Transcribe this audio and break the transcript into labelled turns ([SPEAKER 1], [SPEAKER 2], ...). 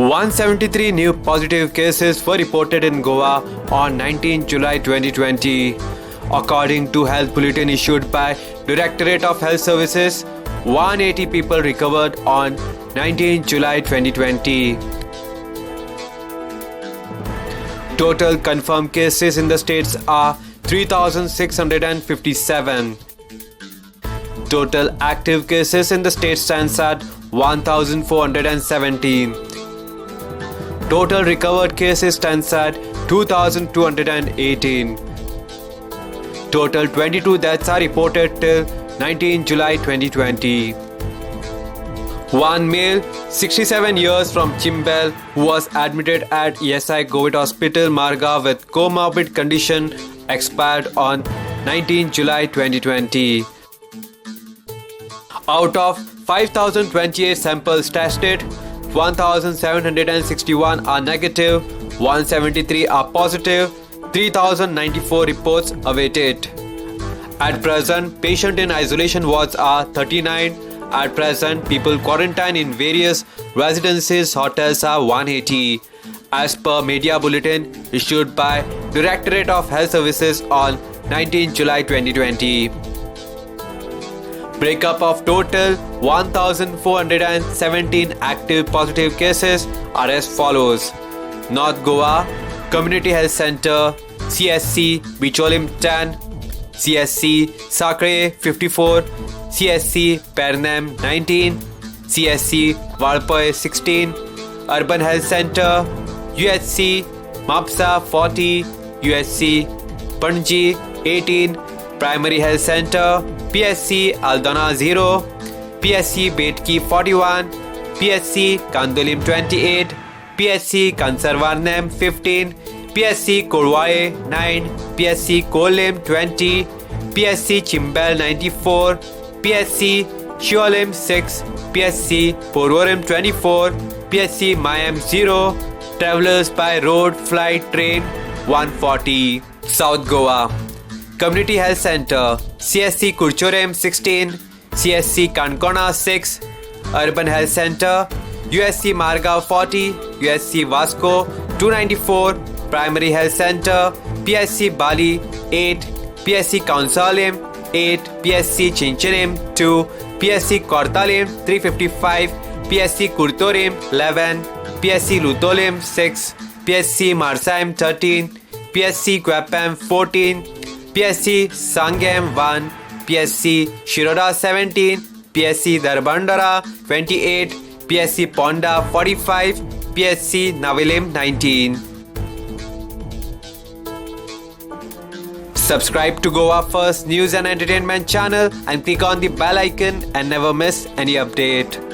[SPEAKER 1] 173 new positive cases were reported in Goa on 19 July 2020. According to health bulletin issued by Directorate of Health Services, 180 people recovered on 19 July 2020. Total confirmed cases in the states are 3,657. Total active cases in the state stands at 1,417. Total recovered cases stands at 2,218. Total 22 deaths are reported till 19 July 2020. One male, 67 years from Chimbel, who was admitted at ESI COVID Hospital Marga with comorbid condition, expired on 19 July 2020. Out of 5,028 samples tested, 1,761 are negative, 173 are positive, 3,094 reports awaited. At present, patient in isolation wards are 39. At present, people quarantined in various residences hotels are 180. As per media bulletin issued by Directorate of Health Services on 19 July 2020. Breakup of total 1,417 active positive cases are as follows. North Goa Community Health Center, CSC Bicholim 10, CSC Sakre 54, CSC Pernam 19, CSC Valpoy 16, Urban Health Center, UHC Mapsa 40, UHC Panji 18, Primary Health Center, PSC Aldana 0, PSC Betki 41, PSC Kandolim 28, PSC Kansarvarnam 15, PSC Korwaye 9, PSC Kolem 20, PSC Chimbel 94, PSC Shiolim 6, PSC Porvorim 24, PSC Mayam 0, Travelers by Road Flight Train 140. South Goa Community Health Center, CSC Kurchorem 16, CSC Kankona 6, Urban Health Center, USC Marga 40, USC Vasco 294, Primary Health Center, PSC Bali 8, PSC Kaunsalim 8, PSC Chinchanim 2, PSC Kortalim 355, PSC Kurtorim 11, PSC Lutolim 6, PSC Marsaim 13, PSC Kwapam 14, PSC Sangam 1, PSC Shiroda 17, PSC Darbandara 28, PSC Ponda 45, PSC Navilim 19. Subscribe to Goa First News and Entertainment channel and click on the bell icon and never miss any update.